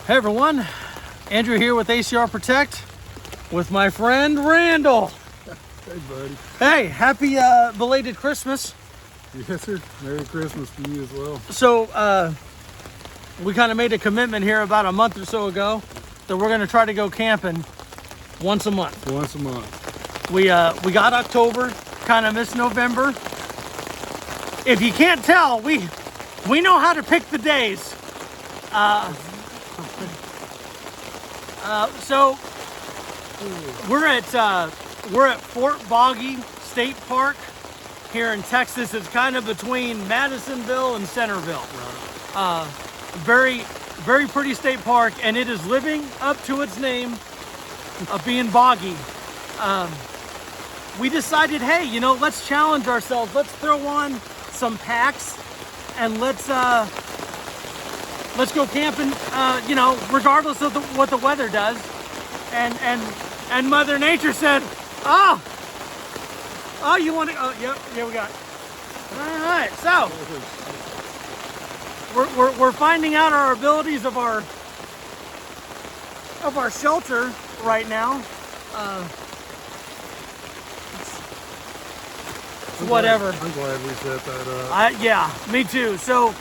Hey everyone, Andrew here with ACR Protect with my friend Randall. Hey buddy. Hey, happy belated Christmas. Yes sir, Merry Christmas to you as well. So we kind of made a commitment here about a month or so ago that we're going to try to go camping once a month. Once a month. We got October, kind of missed November. If you can't tell, we know how to pick the days. So we're at Fort Boggy State Park here in Texas. It's kind of between Madisonville and Centerville. Very, very pretty state park, and it is living up to its name of being boggy. We decided, hey, you know, let's challenge ourselves. Let's throw on some packs and let's go camping, you know, regardless of what the weather does. And Mother Nature said, oh, you want to, oh, yep, here we got. All right, so we're finding out our abilities of our shelter right now. Whatever. I'm glad we set that up. Yeah, me too. So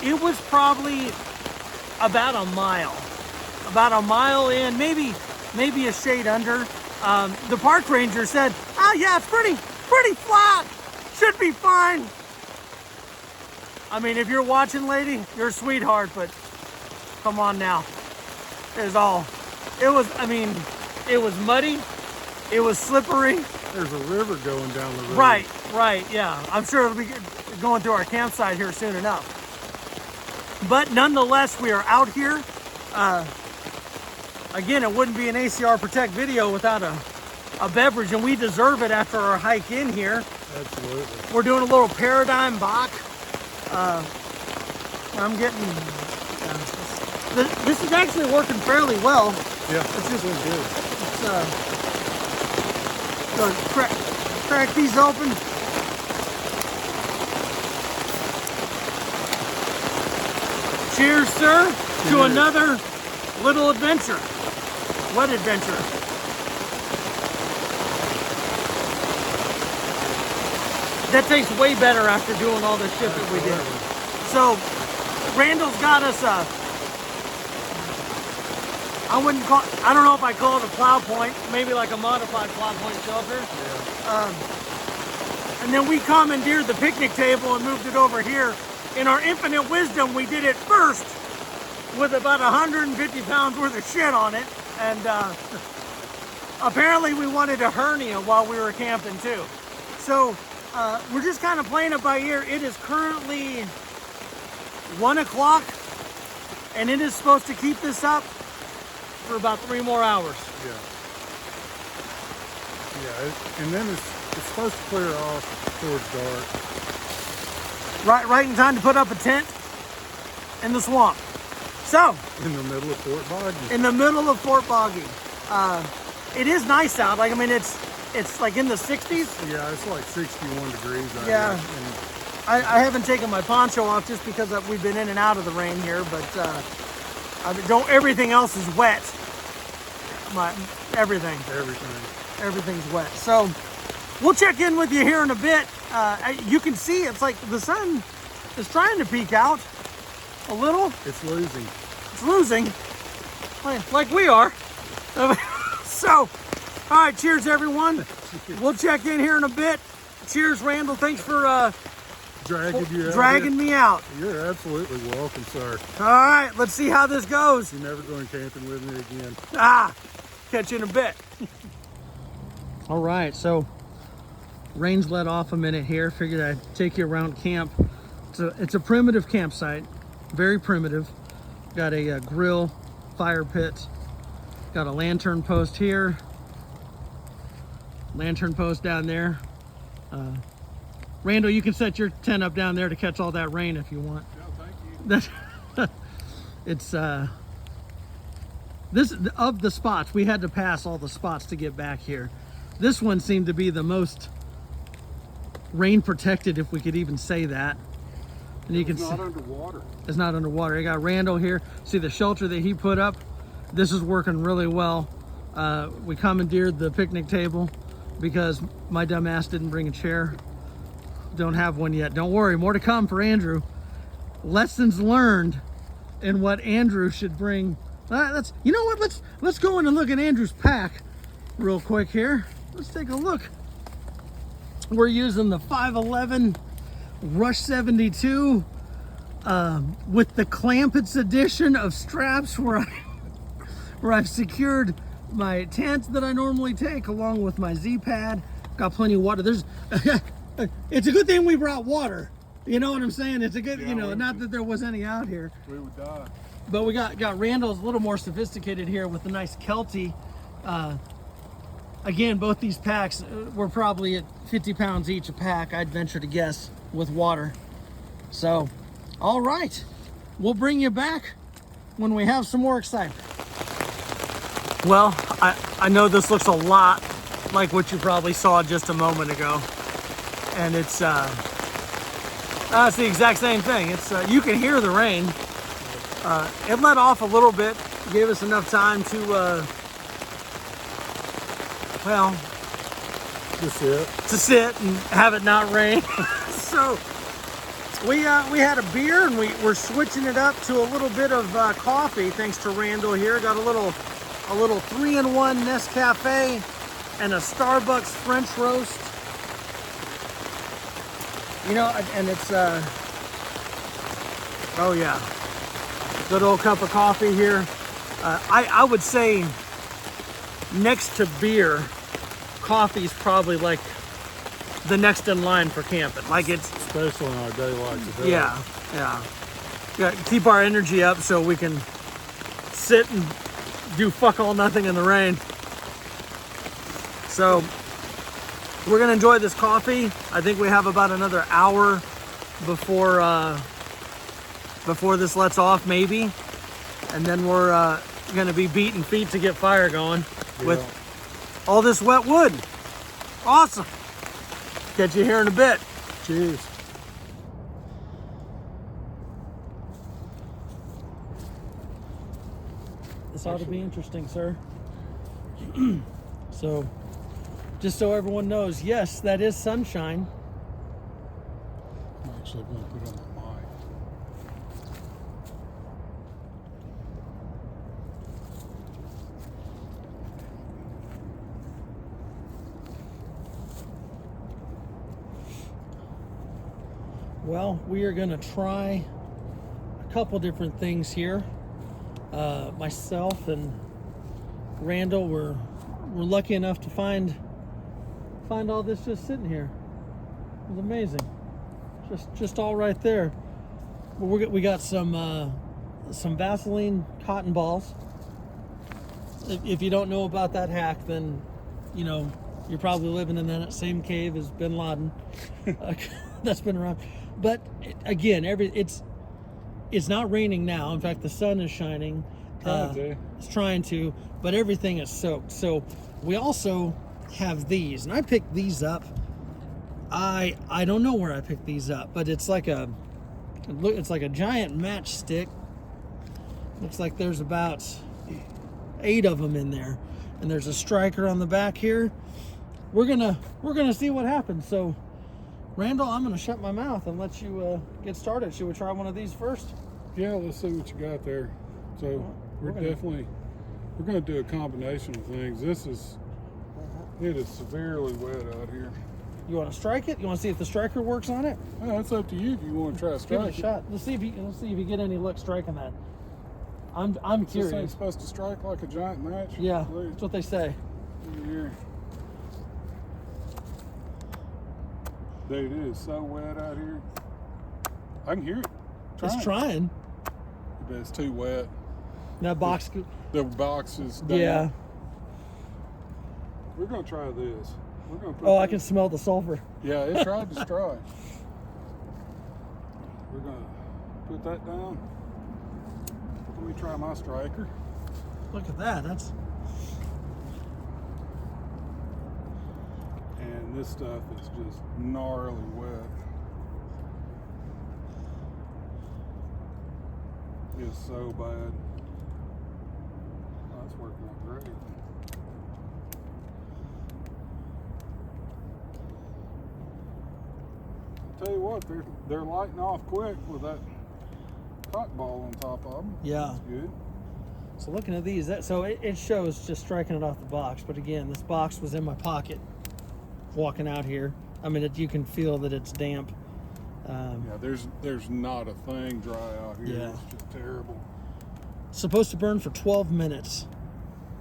it was probably about a mile in, maybe a shade under. The park ranger said, oh yeah, it's pretty flat, should be fine. I mean, if you're watching, lady, you're a sweetheart, but come on now. It was muddy, it was slippery. There's a river going down the road. Right, yeah. I'm sure it'll be going through our campsite here soon enough. But nonetheless, we are out here. Again, it wouldn't be an ACR Protect video without a beverage, and we deserve it after our hike in here. Absolutely. We're doing a little Paradigm Bach. I'm getting... this is actually working fairly well. Yeah, it's just really good. It's, crack these open. Cheers, sir, to another little adventure. What adventure? That tastes way better after doing all this shit that we did. So, Randall's got us I don't know if I call it a plow point, maybe like a modified plow point shelter. Yeah. And then we commandeered the picnic table and moved it over here. In our infinite wisdom, we did it first with about 150 pounds worth of shit on it. And apparently we wanted a hernia while we were camping too. So we're just kind of playing it by ear. It is currently 1 o'clock and it is supposed to keep this up for about 3 more hours. Yeah. Yeah, and then it's supposed to clear off towards dark. Right in time to put up a tent in the swamp. So, in the middle of Fort Boggy. In the middle of Fort Boggy. It is nice out. Like, I mean, it's like in the 60s. Yeah, it's like 61 degrees out here. I haven't taken my poncho off just because we've been in and out of the rain here, but everything else is wet. Everything's wet. So we'll check in with you here in a bit. You can see it's like the sun is trying to peek out a little. It's losing. It's losing, like we are. So, all right, cheers everyone. We'll check in here in a bit. Cheers, Randall. Thanks for dragging me out. You're absolutely welcome, sir. All right, let's see how this goes. You're never going camping with me again. Catch you in a bit. All right, so rain's let off a minute here. Figured I'd take you around camp. It's a primitive campsite, very primitive. Got a grill, fire pit. Got a lantern post here. Lantern post down there. Randall, you can set your tent up down there to catch all that rain if you want. No, thank you. It's this of the spots, we had to pass all the spots to get back here. This one seemed to be the most rain protected, if we could even say that. And you can It's see not underwater. it's not underwater. I got Randall here. See the shelter that he put up? This is working really well. We commandeered the picnic table because my dumb ass didn't bring a chair. Don't have one yet. Don't worry, more to come for Andrew. Lessons learned in what Andrew should bring. You know what? Let's go in and look at Andrew's pack real quick here. Let's take a look. We're using the 511 Rush 72 with the Clampets edition of straps where I've secured my tent that I normally take along with my Z-pad. Got plenty of water. It's a good thing we brought water. You know what I'm saying? It's a good, not that there was any out here. We would die. But we got Randall's a little more sophisticated here with the nice Kelty. Again, both these packs were probably at 50 pounds each a pack, I'd venture to guess, with water. So, all right. We'll bring you back when we have some more excitement. Well, I know this looks a lot like what you probably saw just a moment ago. And it's the exact same thing. It's you can hear the rain. It let off a little bit, gave us enough time to to sit and have it not rain. So we had a beer and we're switching it up to a little bit of coffee thanks to Randall here. Got a little 3-in-1 Nescafe and a Starbucks French roast. And it's oh yeah, good old cup of coffee here. I would say next to beer, coffee's probably like the next in line for camping. Like it's especially on a day like today. Yeah. Keep our energy up so we can sit and do fuck all nothing in the rain. So we're gonna enjoy this coffee. I think we have about another hour before this lets off, maybe, and then we're gonna be beating feet to get fire going with all this wet wood. Awesome. Catch you here in a bit. Cheers. This ought to be interesting, sir. So, just so everyone knows, yes, that is sunshine. I'm actually going to put on my mic. Well, we are going to try a couple different things here. Myself and Randall were lucky enough to find all this just sitting here. It was amazing, just all right there. But we got some Vaseline cotton balls. If you don't know about that hack, then you're probably living in that same cave as Bin Laden. That's been around. But again, it's not raining now. In fact, the sun is shining. It's trying to, but everything is soaked. So we also have these, and I picked these up. I don't know where I picked these up, but it's like a giant matchstick. Looks like there's about 8 of them in there, and there's a striker on the back here. We're gonna see what happens. So, Randall, I'm gonna shut my mouth and let you get started. Should we try one of these first? Yeah, let's see what you got there. So we're going to do a combination of things. It is severely wet out here. You want to strike it? You want to see if the striker works on it? Oh, it's up to you if you want to try to strike Give it a shot. Let's see if you get any luck striking that. I'm curious. This thing's supposed to strike like a giant match? Yeah, that's what they say. Here. Dude, it is so wet out here. I can hear it. It's trying. But it's too wet. That box. The box is down. Yeah. We're gonna try this. We're gonna put I can smell the sulfur. Yeah, it tried to strike. We're gonna put that down. Let me try my striker. Look at that. That's. And this stuff is just gnarly wet. is so bad. Oh, it's working out great. Tell you what, they're lighting off quick with that cotton ball on top of them. Yeah. That's good. So looking at these, so it shows just striking it off the box. But again, this box was in my pocket walking out here. I mean, you can feel that it's damp. Yeah, there's not a thing dry out here. Yeah. It's just terrible. Supposed to burn for 12 minutes.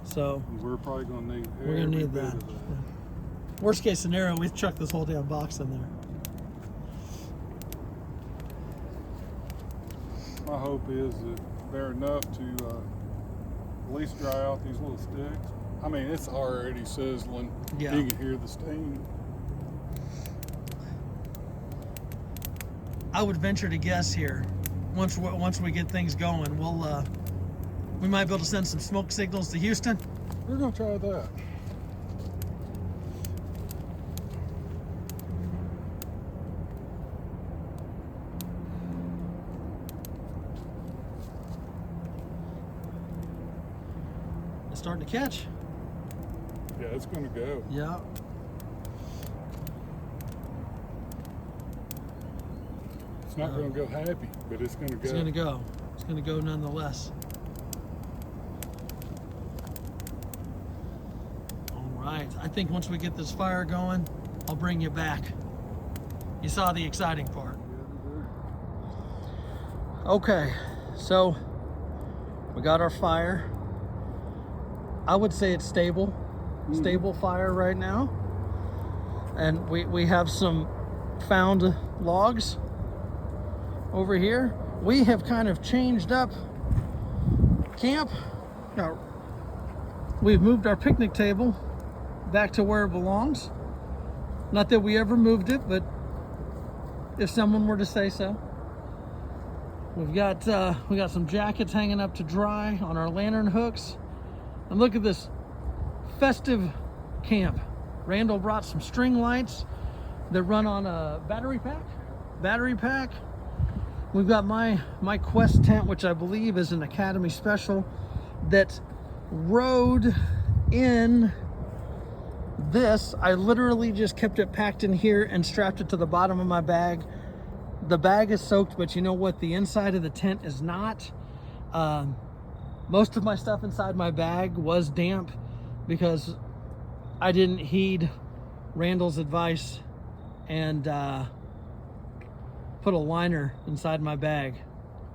So We're probably going to need we're going to need bit that. of that. Yeah. Worst case scenario, we chuck this whole damn box in there. My hope is that they're enough to at least dry out these little sticks. I mean, it's already sizzling. Yeah. You can hear the steam. I would venture to guess here, once we get things going, we might be able to send some smoke signals to Houston. We're going to try that. It's starting to catch. Yeah, it's going to go. Yeah. It's not going to go happy, but it's going to go. It's going to go. It's going to go nonetheless. All right. I think once we get this fire going, I'll bring you back. You saw the exciting part. Okay. So we got our fire. I would say it's stable. Stable fire right now. And we have some found logs over here. We have kind of changed up camp. Now, we've moved our picnic table back to where it belongs. Not that we ever moved it, but if someone were to say so. We got some jackets hanging up to dry on our lantern hooks. And look at this festive camp. Randall brought some string lights that run on a battery pack. We've got my Quest tent, which I believe is an Academy special, that rode in this. I literally just kept it packed in here and strapped it to the bottom of my bag. The bag is soaked, but you know what? The inside of the tent is not. Most of my stuff inside my bag was damp because I didn't heed Randall's advice and put a liner inside my bag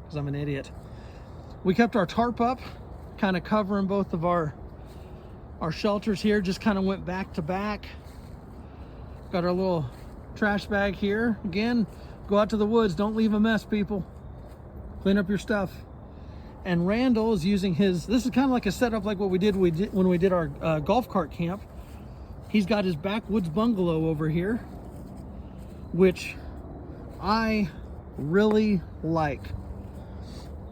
because I'm an idiot. We kept our tarp up, kind of covering both of our shelters here, just kind of went back to back. Got our little trash bag here. Again, go out to the woods, don't leave a mess, people. Clean up your stuff. And Randall is using his, this is kind of like a setup like what we did when we did our golf cart camp. He's got his backwoods bungalow over here, which I really like.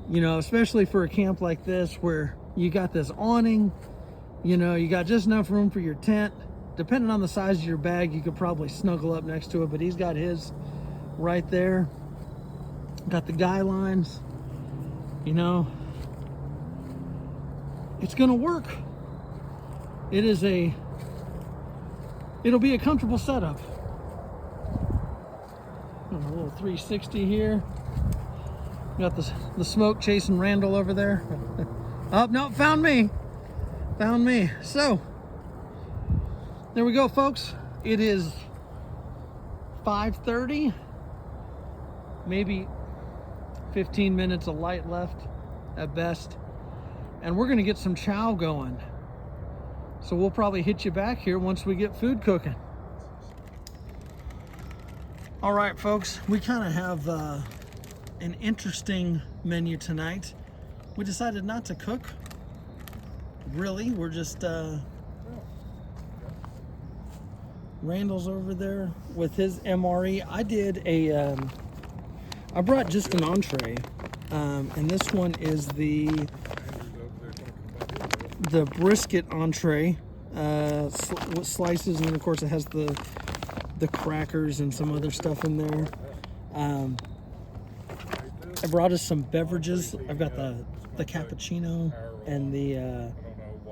You know, especially for a camp like this where you got this awning, you know, you got just enough room for your tent. Depending on the size of your bag, you could probably snuggle up next to it, but he's got his right there. Got the guy lines, you know. It's gonna work. It'll be a comfortable setup. A little 360 here. Got the smoke chasing Randall over there. Oh, no, found me. So, there we go, folks. It is 5:30. Maybe 15 minutes of light left at best. And we're gonna get some chow going. So we'll probably hit you back here once we get food cooking. All right, folks, we kind of have an interesting menu tonight. We decided not to cook. Really, we're just, Randall's over there with his MRE. I brought just an entree, and this one is the brisket entree with slices, and then of course it has the crackers and some other stuff in there. I brought us some beverages. I've got the cappuccino and the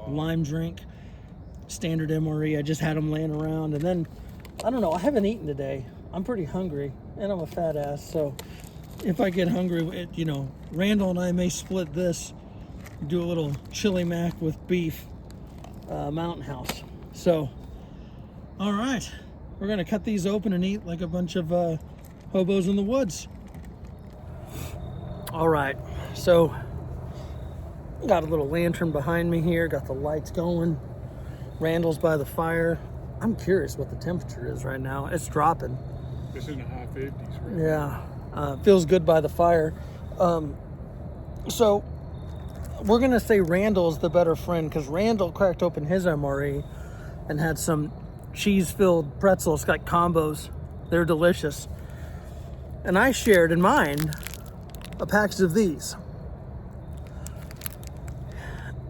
lime drink, standard MRE. I just had them laying around, and then I don't know. I haven't eaten today. I'm pretty hungry, and I'm a fat ass. So if I get hungry, Randall and I may split this, do a little chili mac with beef, Mountain House. So, all right, we're gonna cut these open and eat like a bunch of hobos in the woods. All right, so got a little lantern behind me here, got the lights going. Randall's by the fire. I'm curious what the temperature is right now. It's dropping. It's in the high 50s right now. Feels good by the fire. So we're gonna say Randall's the better friend because Randall cracked open his MRE and had some cheese-filled pretzels, like combos. They're delicious. And I shared in mine a package of these.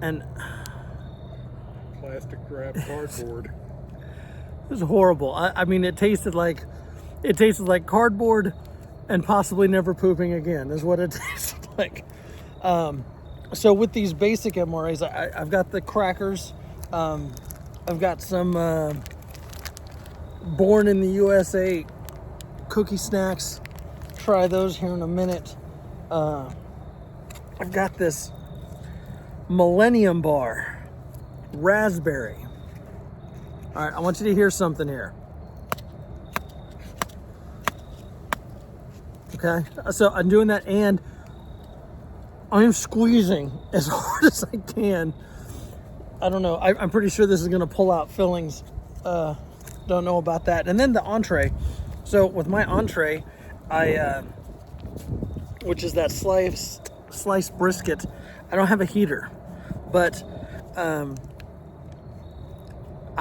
And plastic wrapped cardboard. It was horrible. I mean, it tasted like cardboard and possibly never pooping again is what it tasted like. So with these basic MREs, I've got the crackers. I've got some Born in the USA cookie snacks. Try those here in a minute. I've got this Millennium Bar, raspberry. All right, I want you to hear something here. Okay, so I'm doing that and I'm squeezing as hard as I can. I don't know, I'm pretty sure this is gonna pull out fillings. Don't know about that. And then the entree. So with my entree, which is that sliced brisket, I don't have a heater, but I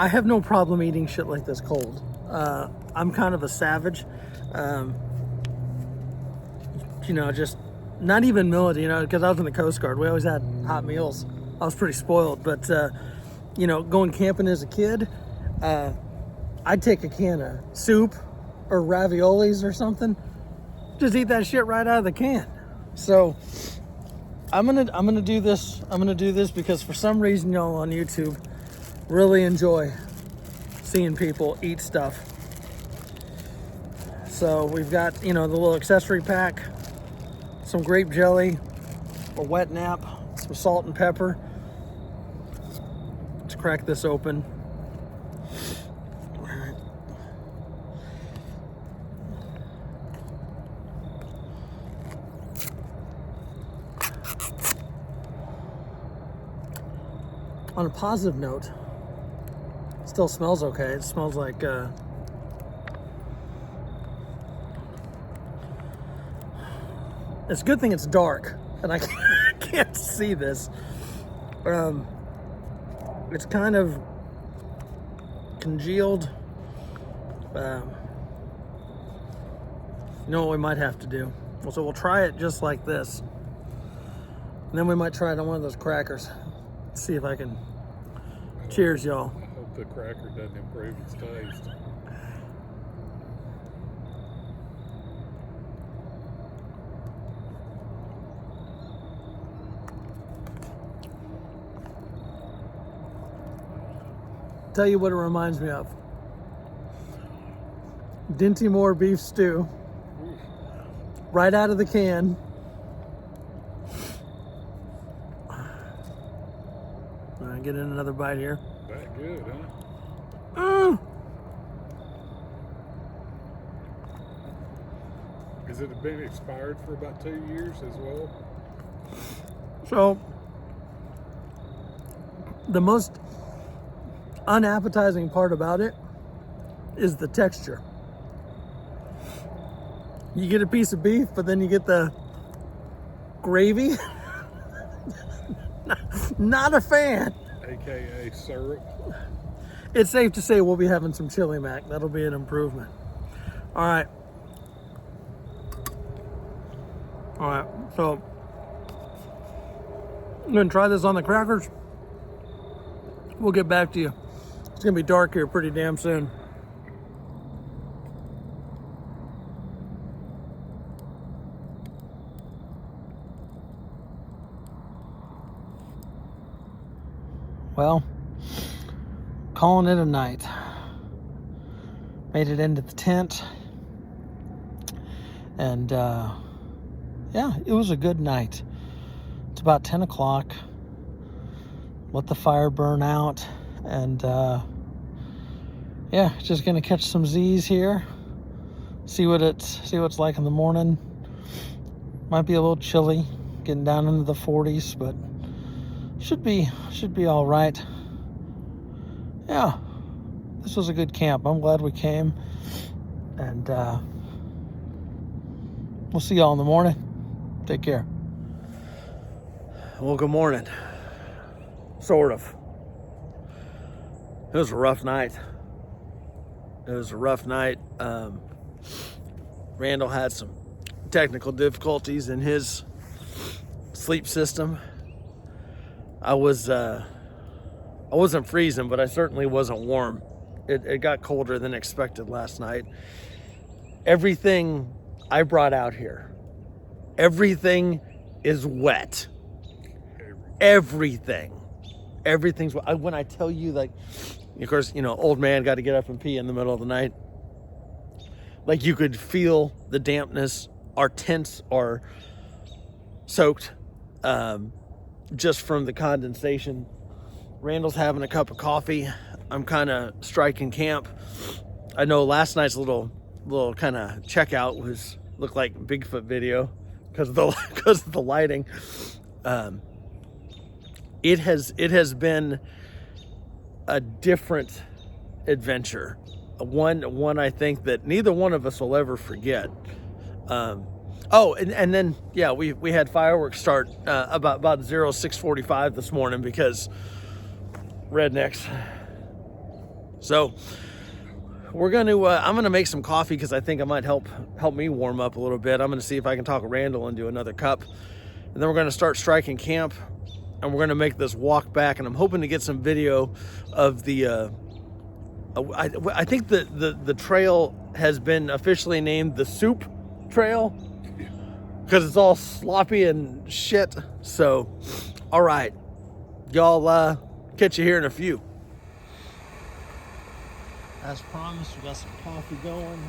have no problem eating shit like this cold. I'm kind of a savage. Just not even military, because I was in the Coast Guard. We always had hot meals. I was pretty spoiled, but going camping as a kid, I'd take a can of soup or raviolis or something. Just eat that shit right out of the can. So I'm gonna do this. I'm gonna do this because for some reason y'all on YouTube really enjoy seeing people eat stuff. So we've got the little accessory pack, some grape jelly, a wet nap, some salt and pepper. Let's crack this open. On a positive note, it still smells okay. It smells like it's a good thing it's dark and I can't see this. It's kind of congealed. You know what we might have to do? So we'll try it just like this. And then we might try it on one of those crackers. See if I can. Cheers, y'all. I hope the cracker doesn't improve its taste. Tell you what it reminds me of. Dinty Moore beef stew. Right out of the can. Get in another bite here. That good, huh? Has it been expired for about 2 years as well? So, the most unappetizing part about it is the texture. You get a piece of beef, but then you get the gravy. Not a fan. AKA syrup. It's safe to say we'll be having some chili mac. That'll be an improvement. All right, so I'm gonna try this on the crackers. We'll get back to you. It's gonna be dark here pretty damn soon. well, calling it a night. Made it into the tent. And, yeah, it was a good night. It's about 10 o'clock. Let the fire burn out. And, yeah, just going to catch some Z's here. See what it's like in the morning. Might be a little chilly, getting down into the 40s, but should be all right. Yeah, this was a good camp. I'm glad we came, and we'll see y'all in the morning. Take care. Well, good morning. Sort of. It was a rough night. Randall had some technical difficulties in his sleep system. I wasn't freezing, but I certainly wasn't warm. It got colder than expected last night. Everything I brought out here, everything is wet. Everything's wet. When I tell you, like, of course, old man got to get up and pee in the middle of the night. Like, you could feel the dampness. Our tents are soaked just from the condensation. Randall's having a cup of coffee. I'm kind of striking camp. I know last night's little kind of checkout looked like Bigfoot video because of the lighting. It has been a different adventure. One I think that neither one of us will ever forget. And then yeah, we had fireworks start about 06:45 this morning because rednecks. So I'm gonna make some coffee because I think it might help me warm up a little bit. I'm gonna see if I can talk Randall into another cup, and then we're gonna start striking camp, and we're gonna make this walk back. And I'm hoping to get some video of the. I think the trail has been officially named the Soup Trail because it's all sloppy and shit. So, all right, y'all, catch you here in a few. As promised, we got some coffee going.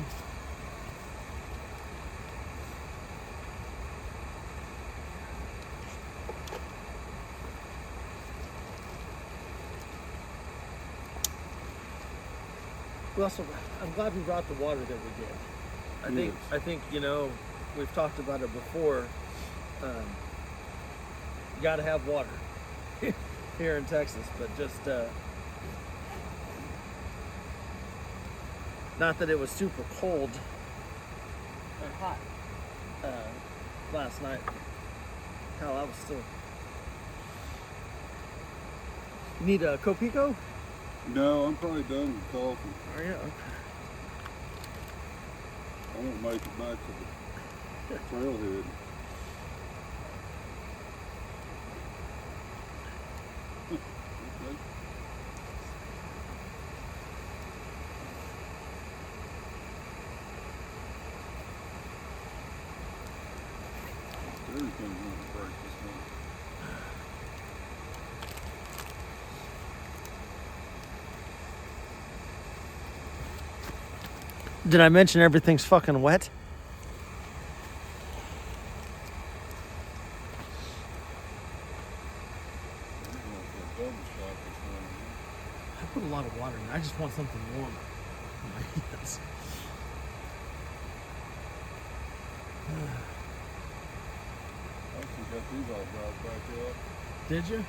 I'm glad we brought the water that we did. I think we've talked about it before. You got to have water here in Texas, but just not that it was super cold or hot last night. Hell, I was still. You need a Copico? No, I'm probably done with coffee. Oh yeah, okay. I won't make it back to the trailhead. Okay. Everything's going to break this one. Did I mention everything's fucking wet? I put a lot of water in. I just want something warm in my hands. I actually got these all dried back up. Did you? Look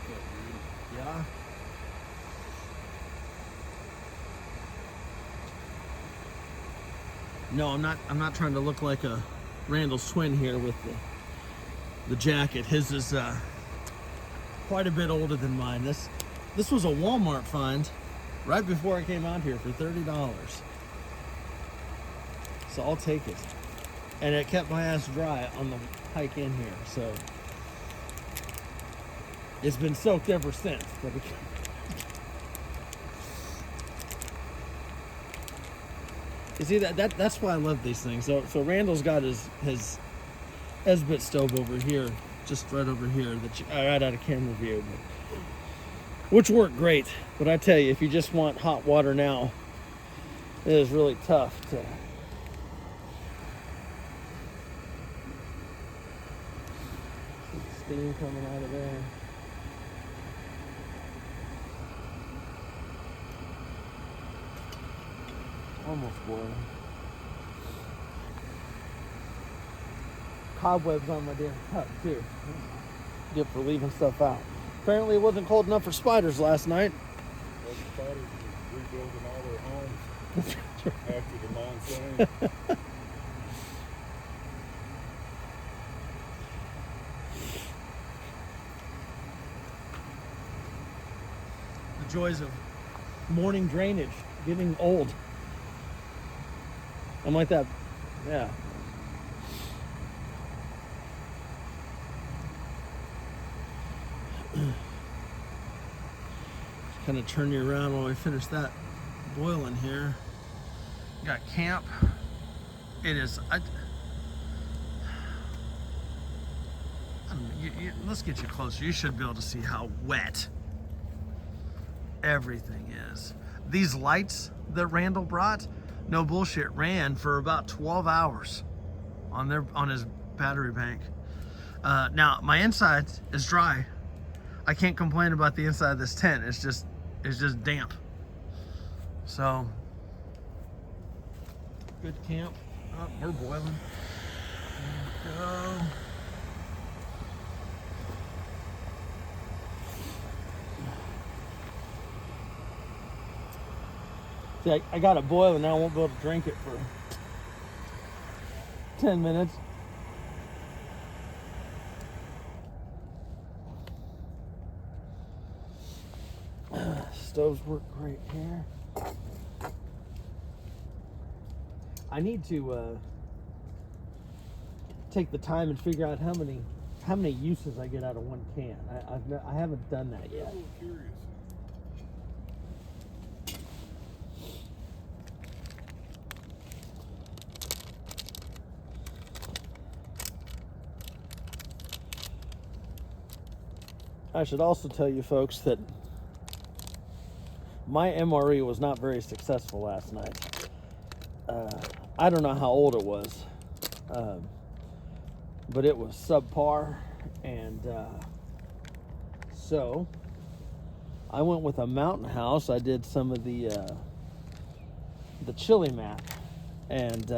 at that. Yeah. No, I'm not trying to look like a Randall's twin here with the jacket. His is quite a bit older than mine. This was a Walmart find right before I came out here for $30. So I'll take it. And it kept my ass dry on the hike in here. So it's been soaked ever since. But you see, that's why I love these things. So Randall's got his Esbit stove over here, just right over here, right out of camera view. But which worked great. But I tell you, if you just want hot water now, it is really tough to. Steam coming out of there. Almost boiling. Cobwebs on my damn cup too. Good for leaving stuff out. Apparently it wasn't cold enough for spiders last night. Well, the spiders were rebuilding all their homes after the monsoon. The joys of morning drainage, getting old. I'm like that, yeah. Just kind of turn you around while we finish that boiling here. Got camp. It is. I don't know, let's get you closer. You should be able to see how wet everything is. These lights that Randall brought, no bullshit, ran for about 12 hours on his battery bank. Now my inside is dry. I can't complain about the inside of this tent. It's just damp. So good camp. Oh, we're boiling. There we go. See, I got it boiling now. I won't be able to drink it for 10 minutes. Stoves work great here. I need to take the time and figure out how many uses I get out of one can. I haven't done that yet. I'm a little curious. I should also tell you folks that my MRE was not very successful last night. I don't know how old it was, but it was subpar, and so I went with a Mountain House. I did some of the chili map, and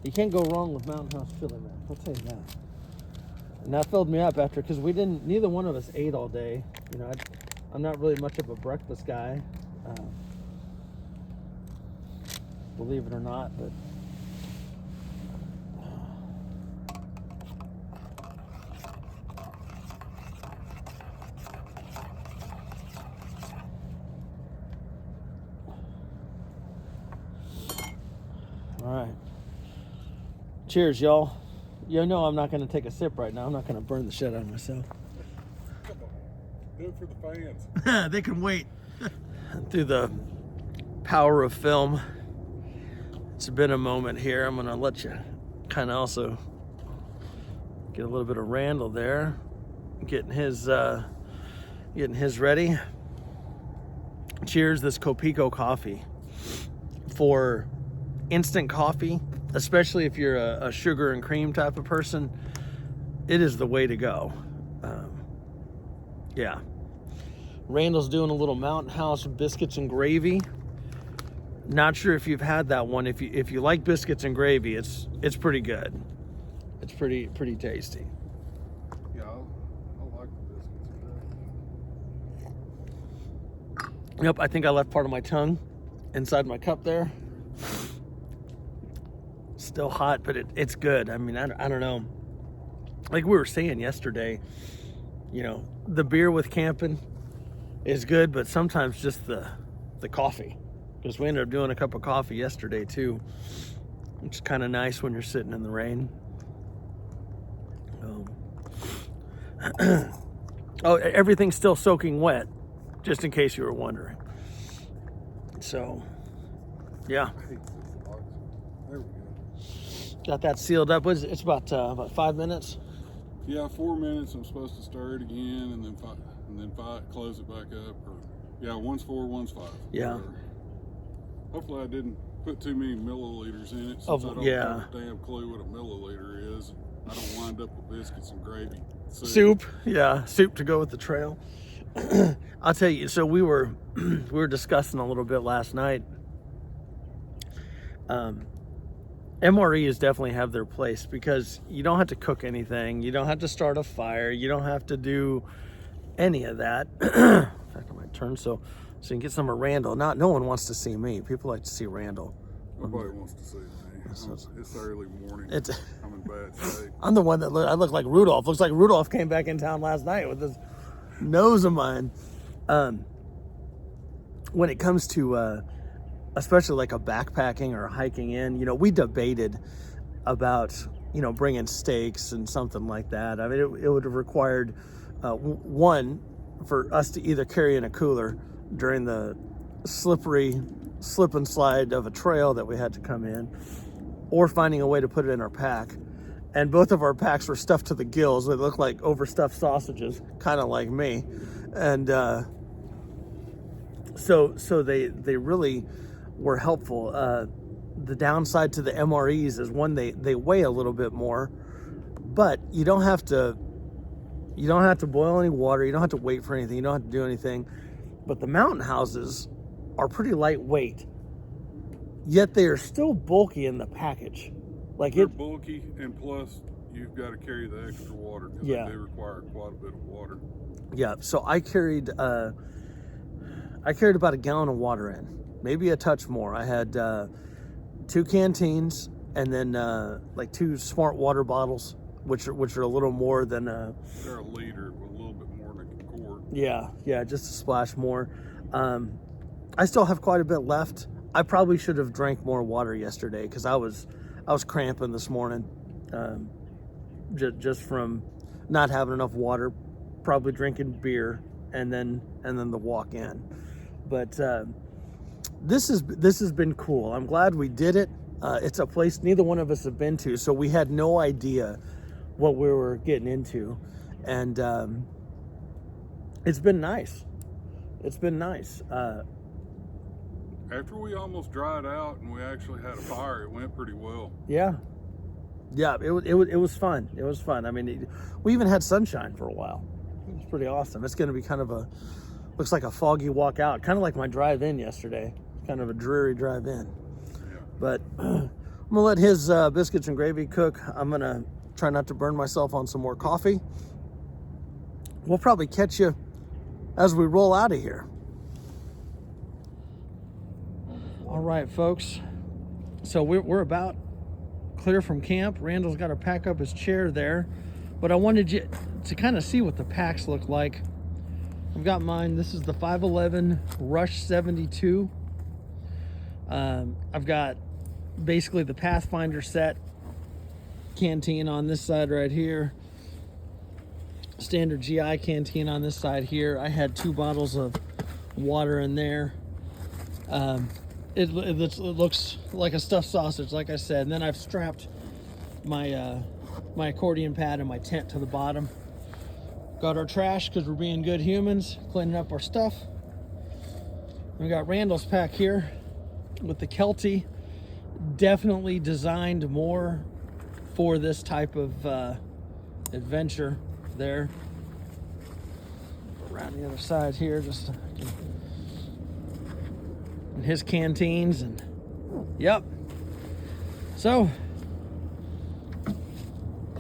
you can't go wrong with Mountain House chili map. I'll tell you that. And that filled me up after, because neither one of us ate all day. You know, I'm not really much of a breakfast guy, believe it or not, but all right. Cheers, y'all. You know I'm not going to take a sip right now. I'm not going to burn the shit out of myself. Come on. Do it for the fans. They can wait. Through the power of film, it's been a moment here. I'm going to let you kind of also get a little bit of Randall there, getting his ready. Cheers, this Copico coffee. For instant coffee, especially if you're a sugar and cream type of person, it is the way to go. Yeah. Randall's doing a little Mountain House biscuits and gravy. Not sure if you've had that one. If you like biscuits and gravy, it's pretty good. It's pretty tasty. Yeah, I like the biscuits and gravy. Yep, I think I left part of my tongue inside my cup there. Still hot, but it's good. I mean, I don't know. Like we were saying yesterday, you know, the beer with camping is good, but sometimes just the coffee. Because we ended up doing a cup of coffee yesterday too, which is kind of nice when you're sitting in the rain. Oh, everything's still soaking wet, just in case you were wondering. So, yeah. There we go. Got that sealed up. It's about 5 minutes. Yeah, 4 minutes. I'm supposed to stir it again, and then close it back up. Or yeah, one's 4, one's 5. Yeah. Whatever. Hopefully, I didn't put too many milliliters in it, since I don't yeah. have a damn clue what a milliliter is. I don't wind up with biscuits and gravy. Soup. Yeah, soup to go with the trail. I'll tell you. So we were discussing a little bit last night. MREs definitely have their place because you don't have to cook anything. You don't have to start a fire. You don't have to do any of that. In fact, I might turn so you can get some of Randall. No one wants to see me. People like to see Randall. Nobody wants to see me. It's early morning. I'm in bad shape. I'm the one that I look like Rudolph. Looks like Rudolph came back in town last night with this nose of mine. When it comes to especially like a backpacking or hiking in, we debated about, bringing steaks and something like that. I mean, it would have required, one, for us to either carry in a cooler during the slippery slip and slide of a trail that we had to come in, or finding a way to put it in our pack. And both of our packs were stuffed to the gills. They looked like overstuffed sausages, kind of like me. And so they really were helpful. The downside to the MREs is, one, they weigh a little bit more, but you don't have to boil any water. You don't have to wait for anything. You don't have to do anything. But the mountain houses are pretty lightweight, yet they are still bulky in the package. They're bulky, and plus you've got to carry the extra water, because Yeah. they do require quite a bit of water. Yeah, so I carried about a gallon of water in, maybe a touch more. I had 2 canteens, and then like 2 smart water bottles, which are a little more than They're a liter, with a little bit more than a quart. yeah, just a splash more. I still have quite a bit left. I probably should have drank more water yesterday, because I was cramping this morning, just from not having enough water, probably drinking beer, and then the walk in. But this has been cool. I'm glad we did it. It's a place neither one of us have been to, so we had no idea what we were getting into, and it's been nice. It's been nice. After we almost dried out and we actually had a fire, it went pretty well. Yeah, it was fun. It was fun. I mean, we even had sunshine for a while. It was pretty awesome. It's going to be kind of looks like a foggy walk out, kind of like my drive-in yesterday. Kind of a dreary drive-in. Yeah. But I'm gonna let his biscuits and gravy cook. I'm gonna try not to burn myself on some more coffee. We'll probably catch you as we roll out of here. All right, folks. So we're about clear from camp. Randall's got to pack up his chair there, but I wanted you to kind of see what the packs look like. I've got mine. This is the 511 Rush 72. I've got basically the Pathfinder set canteen on this side right here. Standard GI canteen on this side here. I had 2 bottles of water in there. It looks like a stuffed sausage, like I said. And then I've strapped my my accordion pad and my tent to the bottom. Got our trash, because we're being good humans, cleaning up our stuff. We got Randall's pack here with the Kelty, definitely designed more for this type of adventure there. Around the other side here, just and his canteens, and yep. So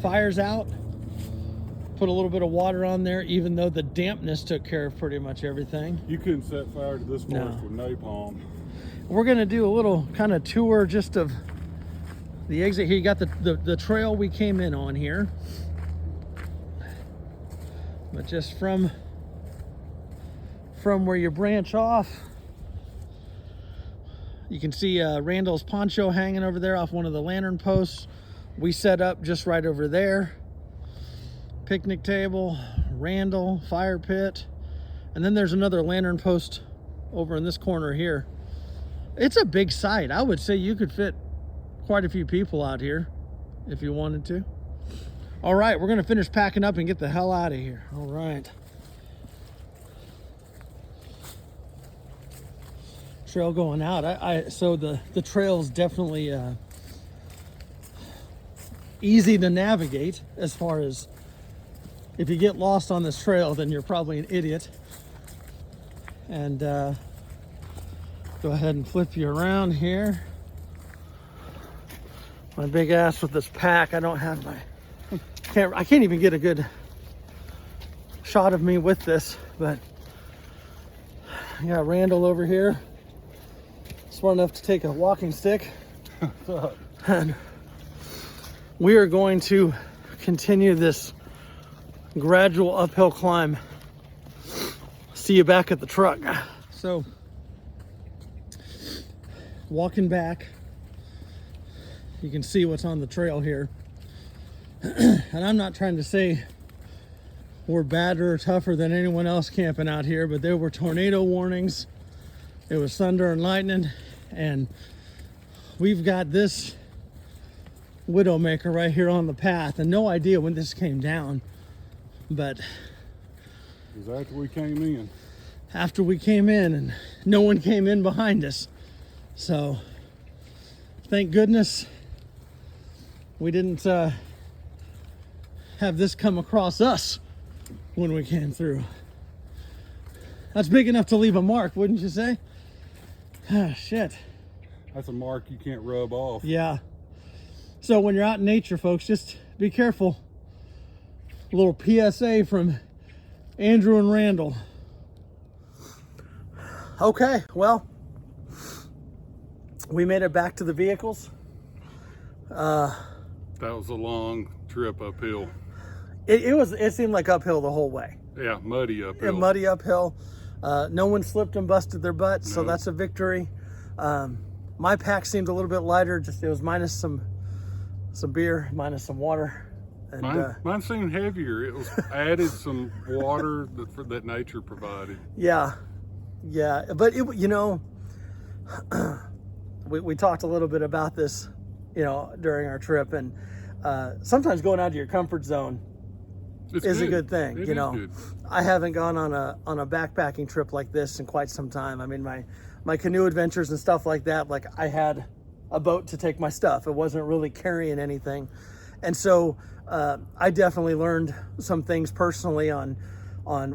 fire's out. Put a little bit of water on there, even though the dampness took care of pretty much everything. You couldn't set fire to this forest with napalm. We're gonna do a little kind of tour just of the exit here. You got the trail we came in on here, but just from where you branch off, you can see Randall's poncho hanging over there off one of the lantern posts. We set up just right over there. Picnic table, Randall, fire pit, and then there's another lantern post over in this corner here. It's a big site. I would say you could fit quite a few people out here if you wanted to. All right, we're gonna finish packing up and get the hell out of here. All right. Trail going out. So the trail's definitely easy to navigate. As far as if you get lost on this trail, then you're probably an idiot. And go ahead and flip you around here. My big ass with this pack. I don't have my I can't even get a good shot of me with this, but I got Randall over here, smart enough to take a walking stick. And we are going to continue this gradual uphill climb. See you back at the truck. So, walking back, you can see what's on the trail here. And I'm not trying to say we're badder or tougher than anyone else camping out here, but there were tornado warnings. It was thunder and lightning, and we've got this Widowmaker right here on the path, and no idea when this came down, but it was after we came in. After we came in, and no one came in behind us. So thank goodness we didn't have this come across us when we came through. That's big enough to leave a mark, wouldn't you say? Ah, shit. That's a mark you can't rub off. Yeah. So when you're out in nature, folks, just be careful. A little PSA from Andrew and Randall. Okay, well, we made it back to the vehicles. That was a long trip uphill. It seemed like uphill the whole way. Yeah, muddy uphill. Yeah, muddy uphill. No one slipped and busted their butts, so No. that's a victory. My pack seemed a little bit lighter. Just it was minus some beer, minus some water. And, Mine seemed heavier. It was added some water that nature provided. Yeah, but we talked a little bit about this, during our trip, and sometimes going out of your comfort zone is a good thing. It is good. I haven't gone on a backpacking trip like this in quite some time. I mean, my canoe adventures and stuff like that, like I had a boat to take my stuff. It wasn't really carrying anything. And so I definitely learned some things personally on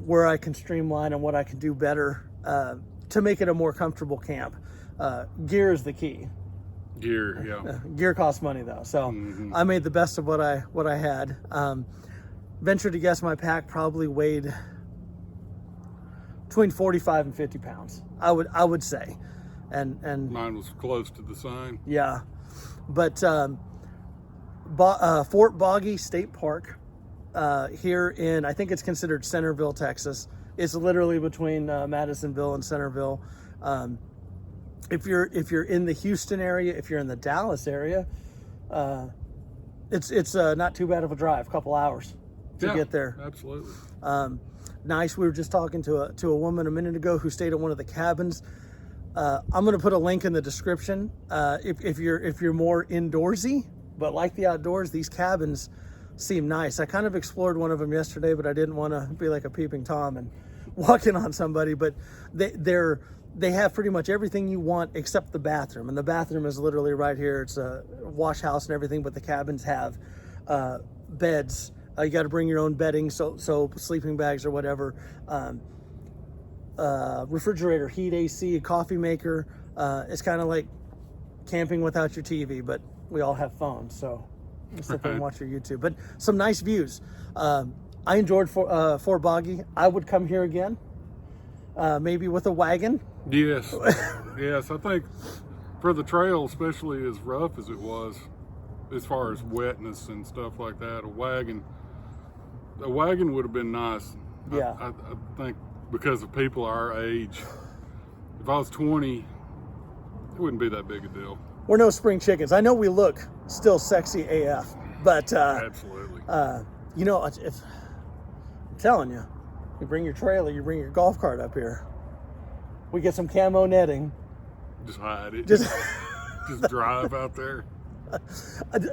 where I can streamline and what I can do better to make it a more comfortable camp. Gear is the key. Gear, yeah. Gear costs money though, so I made the best of what I had. Ventured to guess my pack probably weighed between 45 and 50 pounds. I would say, and Mine was close to the same. yeah, but Fort Boggy State Park here in, I think it's considered Centerville, Texas. It's literally between Madisonville and Centerville. If you're in the Houston area, if you're in the Dallas area, it's not too bad of a drive, a couple hours to get there. Absolutely. Nice. We were just talking to a woman a minute ago who stayed at one of the cabins. I'm going to put a link in the description. If you're more indoorsy but like the outdoors, these cabins seem nice. I kind of explored one of them yesterday, but I didn't want to be like a peeping Tom and walk in on somebody. But they have pretty much everything you want except the bathroom, and the bathroom is literally right here. It's a wash house and everything, but the cabins have beds. You got to bring your own bedding, so sleeping bags or whatever. Refrigerator, heat, AC, a coffee maker. It's kind of like camping without your TV, but we all have phones, so you sit there and watch your YouTube. But some nice views. I enjoyed Fort Boggy. I would come here again, maybe with a wagon. Yes, yes. I think for the trail, especially as rough as it was, as far as wetness and stuff like that, a wagon would have been nice. Yeah. I think because of people our age, if I was 20, it wouldn't be that big a deal. We're no spring chickens. I know we look still sexy AF, but Absolutely. if I'm telling you, you bring your trailer, you bring your golf cart up here. We get some camo netting. Just hide it. Just Just drive out there.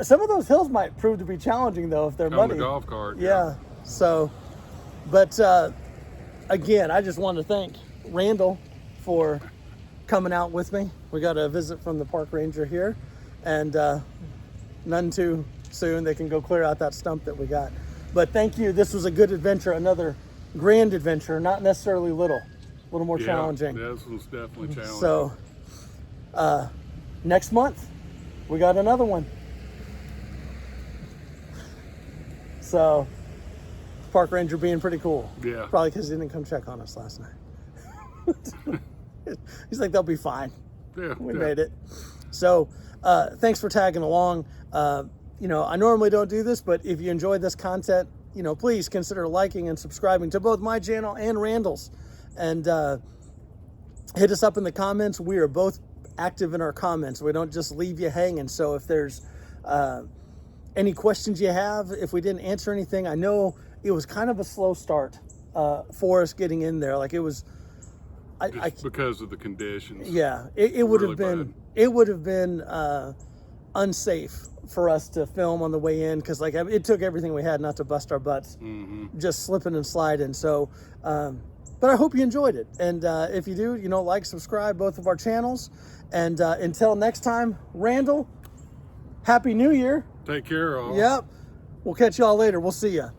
Some of those hills might prove to be challenging though if they're On muddy. the golf cart. Yeah. So, but again, I just want to thank Randall for coming out with me. We got a visit from the park ranger here, and none too soon they can go clear out that stump that we got. But thank you. This was a good adventure, another grand adventure, not necessarily little, a little more challenging. Yeah, this was definitely challenging. So next month we got another one. So park ranger being pretty cool. Yeah. Probably because he didn't come check on us last night. He's like, they'll be fine. Yeah, We made it. So thanks for tagging along. You know, I normally don't do this, but if you enjoyed this content, you know, please consider liking and subscribing to both my channel and Randall's. And hit us up in the comments. We are both active in our comments. We don't just leave you hanging. So if there's any questions you have, if we didn't answer anything, I know it was kind of a slow start for us getting in there. Like it was, because of the conditions. yeah, it would Really have been, bad. it would have been unsafe for us to film on the way in, because like it took everything we had not to bust our butts, just slipping and sliding. So, but I hope you enjoyed it. And if you do, you know, like, subscribe both of our channels. And until next time, Randall, Happy New Year. Take care, all. Yep. We'll catch y'all later. We'll see ya.